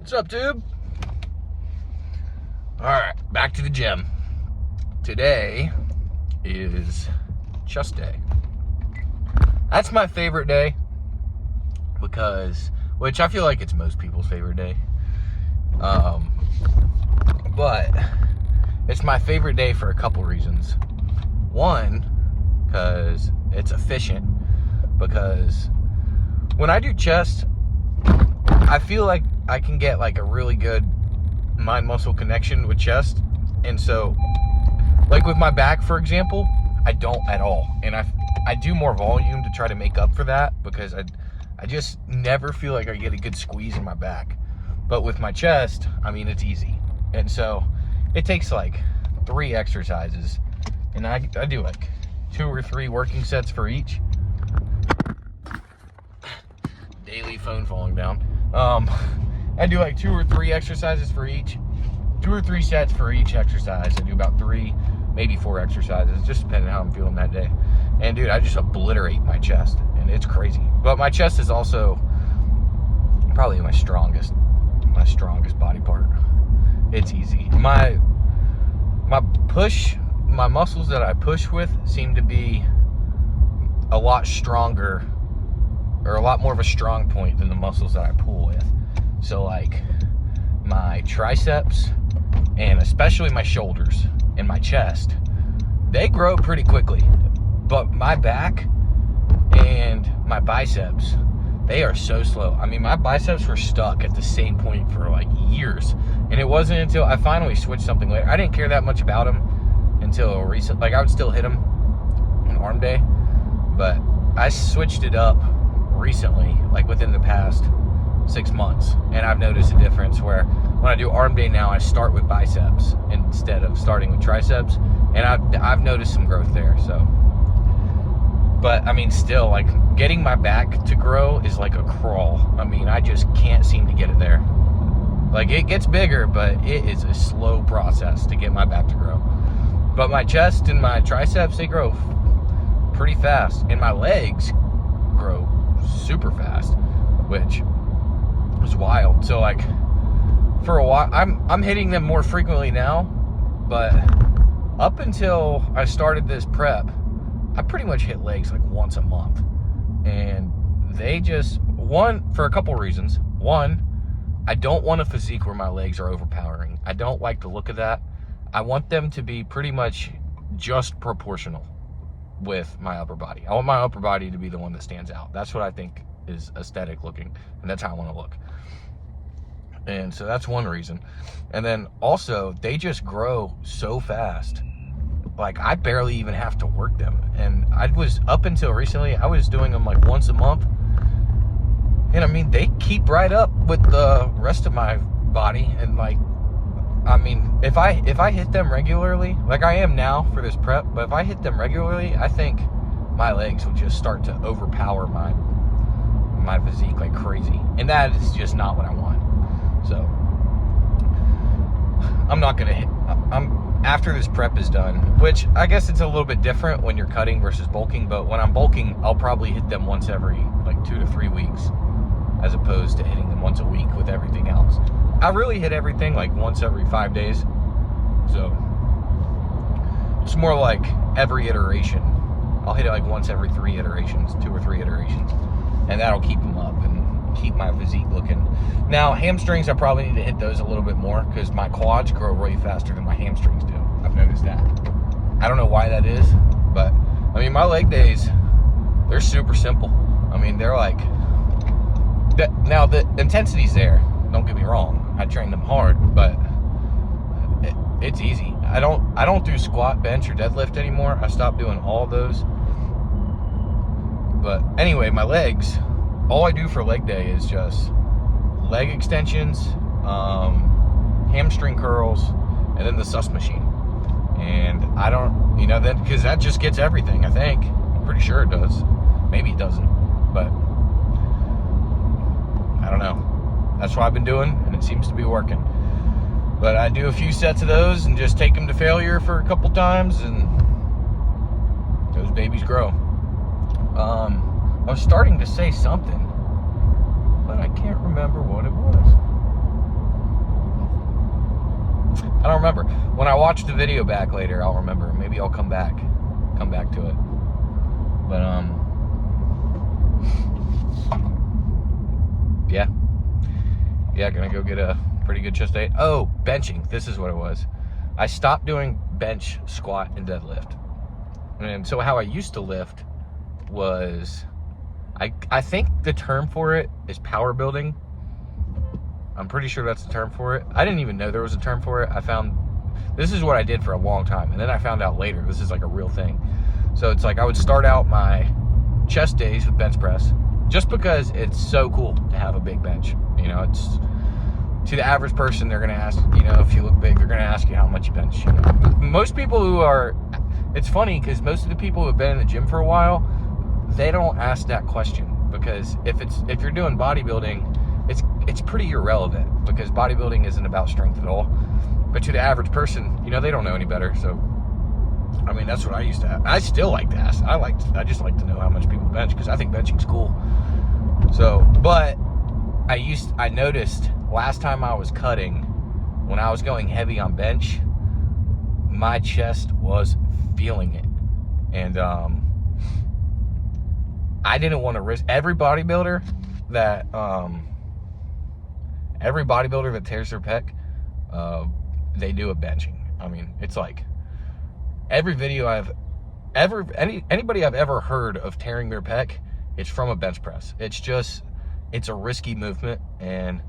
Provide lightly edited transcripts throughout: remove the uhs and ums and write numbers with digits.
What's up, dude? Alright, back to the gym. Today is chest day. That's my favorite day because, which I feel like it's most people's favorite day. But it's my favorite day for a couple reasons. One, because it's efficient. Because when I do chest, I feel like I can get like a really good mind-muscle connection with chest. And so, like with my back, for example, I don't at all. And I do more volume to try to make up for that because I just never feel like I get a good squeeze in my back. But with my chest, I mean, it's easy. And so it takes like 3 exercises. And I do like 2 or 3 working sets for each. Daily phone falling down. I do like 2 or 3 exercises for each. 2 or 3 sets for each exercise. I do about 3, maybe 4 exercises, just depending on how I'm feeling that day. And dude, I just obliterate my chest, and it's crazy. But my chest is also probably my strongest body part. It's easy. My muscles that I push with seem to be a lot stronger, or a lot more of a strong point than the muscles that I pull with. So like my triceps and especially my shoulders and my chest, they grow pretty quickly. But my back and my biceps, they are so slow. I mean, my biceps were stuck at the same point for like years. And it wasn't until I finally switched something later. I didn't care that much about them until recent. Like I would still hit them on arm day, but I switched it up recently, like within the past 6 months, and I've noticed a difference where when I do arm day now, I start with biceps instead of starting with triceps, and I've noticed some growth there. So, but I mean, still, like getting my back to grow is like a crawl. I mean, I just can't seem to get it there. Like it gets bigger, but it is a slow process to get my back to grow. But my chest and my triceps, they grow pretty fast, and my legs grow super fast, which is wild. So like for a while, I'm hitting them more frequently now, but up until I started this prep, I pretty much hit legs like once a month. And they just, for a couple reasons. One, I don't want a physique where my legs are overpowering. I don't like the look of that. I want them to be pretty much just proportional with my upper body. I want my upper body to be the one that stands out. That's what I think is aesthetic looking, and that's how I want to look. And so that's one reason. And then also, they just grow so fast. Like I barely even have to work them. And I was, up until recently, I was doing them like once a month. And I mean, they keep right up with the rest of my body. And like, I mean, if I hit them regularly, like I am now for this prep, but if I hit them regularly, I think my legs would just start to overpower my physique like crazy. And that is just not what I want. So I'm not gonna hit, after this prep is done, which I guess it's a little bit different when you're cutting versus bulking, but when I'm bulking, I'll probably hit them once every like 2 to 3 weeks, as opposed to hitting them once a week with everything else. I really hit everything like once every 5 days. So it's more like every iteration. I'll hit it like once every 3 iterations, 2 or 3 iterations. And that'll keep them up and keep my physique looking. Now, hamstrings, I probably need to hit those a little bit more because my quads grow way faster than my hamstrings do. I've noticed that. I don't know why that is, but I mean, my leg days, they're super simple. I mean, they're like, now the intensity's there. Don't get me wrong. I train them hard, but it's easy. I don't do squat, bench, or deadlift anymore. I stopped doing all those. But anyway, my legs, all I do for leg day is just leg extensions, hamstring curls, and then the sus machine. And I don't, then, because that just gets everything, I think. I'm pretty sure it does. Maybe it doesn't, but I don't know. That's what I've been doing, and it seems to be working. But I do a few sets of those and just take them to failure for a couple times, and those babies grow. I was starting to say something, but I can't remember what it was. I don't remember. When I watch the video back later, I'll remember. Maybe I'll come back to it. But yeah, gonna go get a pretty good chest day. Oh, benching. This is what it was. I stopped doing bench, squat, and deadlift. And so how I used to lift was, I think the term for it is power building. I'm pretty sure that's the term for it. I didn't even know there was a term for it. This is what I did for a long time, and then I found out later this is like a real thing. So it's like I would start out my chest days with bench press, just because it's so cool to have a big bench. You know, it's, to the average person, they're gonna ask, you know, if you look big, they're gonna ask you how much you bench. You know? Most people who are, it's funny because most of the people who have been in the gym for a while, they don't ask that question, because if you're doing bodybuilding, it's pretty irrelevant, because bodybuilding isn't about strength at all. But to the average person, you know, they don't know any better. So, I mean, that's what I used to have. I still like to ask. I just like to know how much people bench, because I think benching's cool. So, but I noticed last time I was cutting, when I was going heavy on bench, my chest was feeling it. And I didn't want to risk. Every bodybuilder that tears their pec, they do a benching. I mean, it's like every video anybody I've ever heard of tearing their pec, it's from a bench press. It's a risky movement. And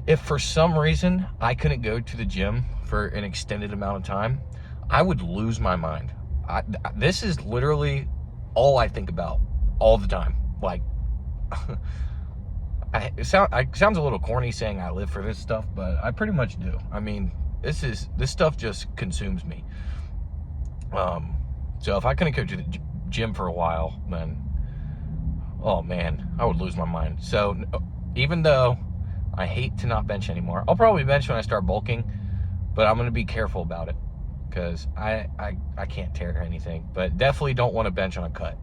if for some reason I couldn't go to the gym for an extended amount of time, I would lose my mind. This is literally all I think about all the time. Like, it sounds a little corny saying I live for this stuff, but I pretty much do. I mean, this stuff just consumes me. So if I couldn't go to the gym for a while, then, oh man, I would lose my mind. So even though I hate to not bench anymore, I'll probably bench when I start bulking, but I'm going to be careful about it, because I can't tear anything. But definitely don't want to bench on a cut.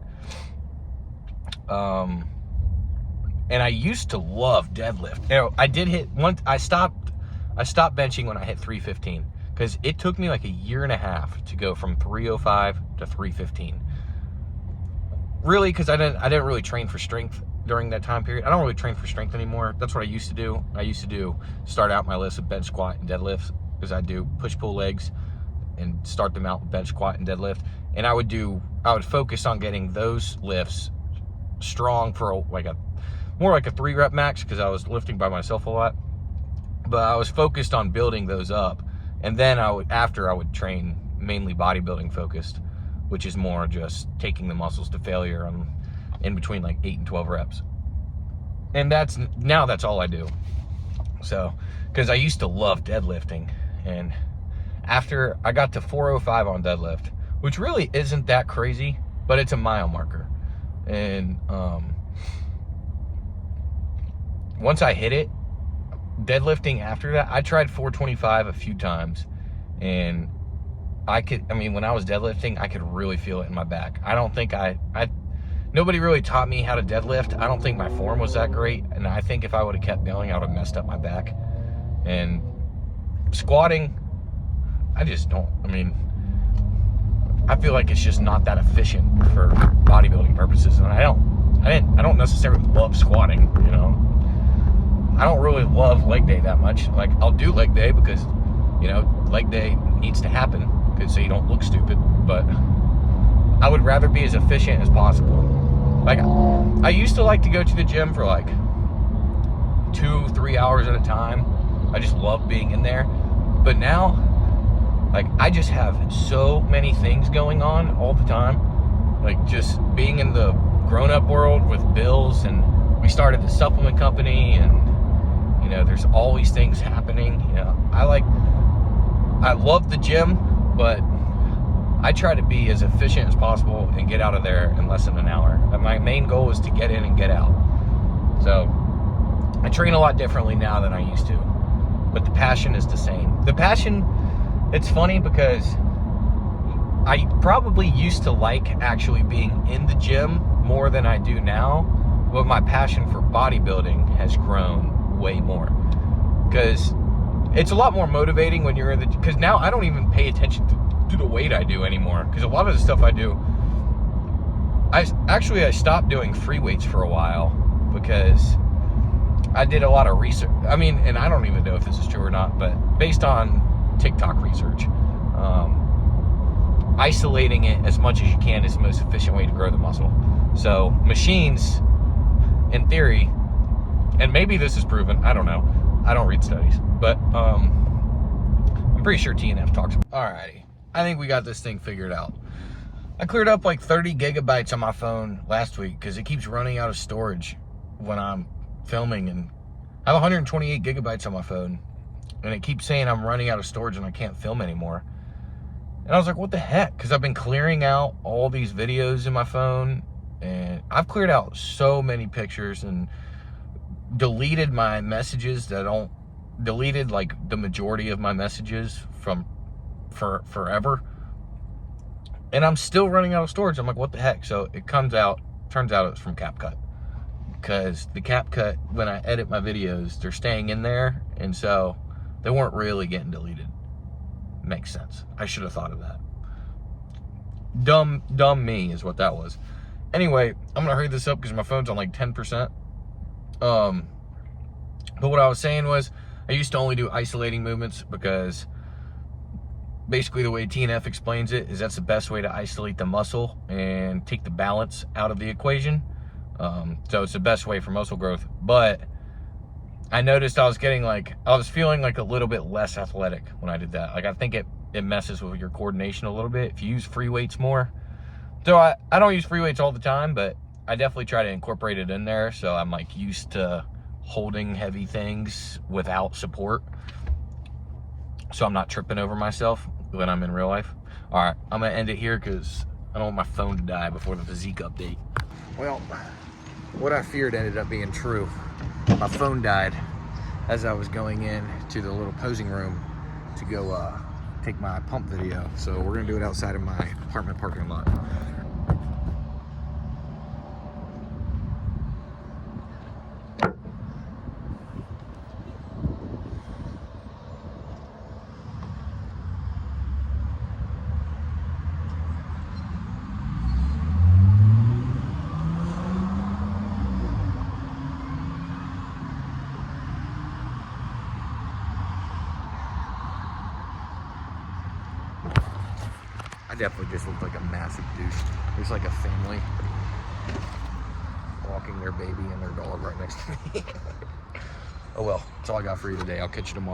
And I used to love deadlift. You know, I did hit one. I stopped benching when I hit 315, because it took me like a year and a half to go from 305 to 315. Really, because I didn't really train for strength during that time period. I don't really train for strength anymore. That's what I used to do. I used to start out my list with bench, squat, and deadlifts, because I do push-pull legs and start them out with bench, squat, and deadlift. And I would focus on getting those lifts strong for more like a 3-rep max, because I was lifting by myself a lot. But I was focused on building those up, and then I would train mainly bodybuilding focused, which is more just taking the muscles to failure in between like 8 and 12 reps. And that's all I do. So, because I used to love deadlifting, and after I got to 405 on deadlift, which really isn't that crazy, but it's a mile marker. And once I hit it, deadlifting after that, I tried 425 a few times, and when I was deadlifting, I could really feel it in my back. I don't think nobody really taught me how to deadlift. I don't think my form was that great, and I think if I would have kept going, I would have messed up my back. And squatting, I feel like it's just not that efficient for bodybuilding purposes, and I don't necessarily love squatting, you know. I don't really love leg day that much. Like, I'll do leg day because, you know, leg day needs to happen, so you don't look stupid, but I would rather be as efficient as possible. Like, I used to like to go to the gym for like 2-3 hours at a time. I just love being in there. But now, like, I just have so many things going on all the time. Like, just being in the grown-up world with bills, and we started the supplement company, and, you know, there's always things happening. You know, I love the gym, but I try to be as efficient as possible and get out of there in less than an hour. And my main goal is to get in and get out. So I train a lot differently now than I used to, but the passion is the same. The passion, it's funny because I probably used to like actually being in the gym more than I do now, but my passion for bodybuilding has grown way more. Because it's a lot more motivating when you're in the, because now I don't even pay attention to the weight I do anymore, because a lot of the stuff I do, I stopped doing free weights for a while because I did a lot of research. I mean, and I don't even know if this is true or not, but based on TikTok research, isolating it as much as you can is the most efficient way to grow the muscle. So machines, in theory, and maybe this is proven, I don't know, I don't read studies, but I'm pretty sure TNF talks about it. Alrighty, I think we got this thing figured out. I cleared up like 30 gigabytes on my phone last week because it keeps running out of storage when I'm filming, and I have 128 gigabytes on my phone, and it keeps saying I'm running out of storage and I can't film anymore. And I was like, what the heck? Because I've been clearing out all these videos in my phone, and I've cleared out so many pictures and deleted my messages deleted like the majority of my messages from forever. And I'm still running out of storage. I'm like, what the heck? So it turns out it's from CapCut. Because the CapCut, when I edit my videos, they're staying in there, and so they weren't really getting deleted. Makes sense. I should have thought of that. Dumb me is what that was. Anyway, I'm gonna hurry this up because my phone's on like 10%. But what I was saying was, I used to only do isolating movements because basically the way TNF explains it is that's the best way to isolate the muscle and take the balance out of the equation. So it's the best way for muscle growth. But I noticed I was feeling like a little bit less athletic when I did that. Like, I think it messes with your coordination a little bit if you use free weights more. So I don't use free weights all the time, but I definitely try to incorporate it in there. So I'm like used to holding heavy things without support, so I'm not tripping over myself when I'm in real life. All right, I'm gonna end it here because I don't want my phone to die before the physique update. Well, what I feared ended up being true. My phone died as I was going in to the little posing room to go take my pump video. So we're gonna do it outside of my apartment parking lot. I definitely just looked like a massive douche. There's like a family walking their baby and their dog right next to me. Oh well, that's all I got for you today. I'll catch you tomorrow.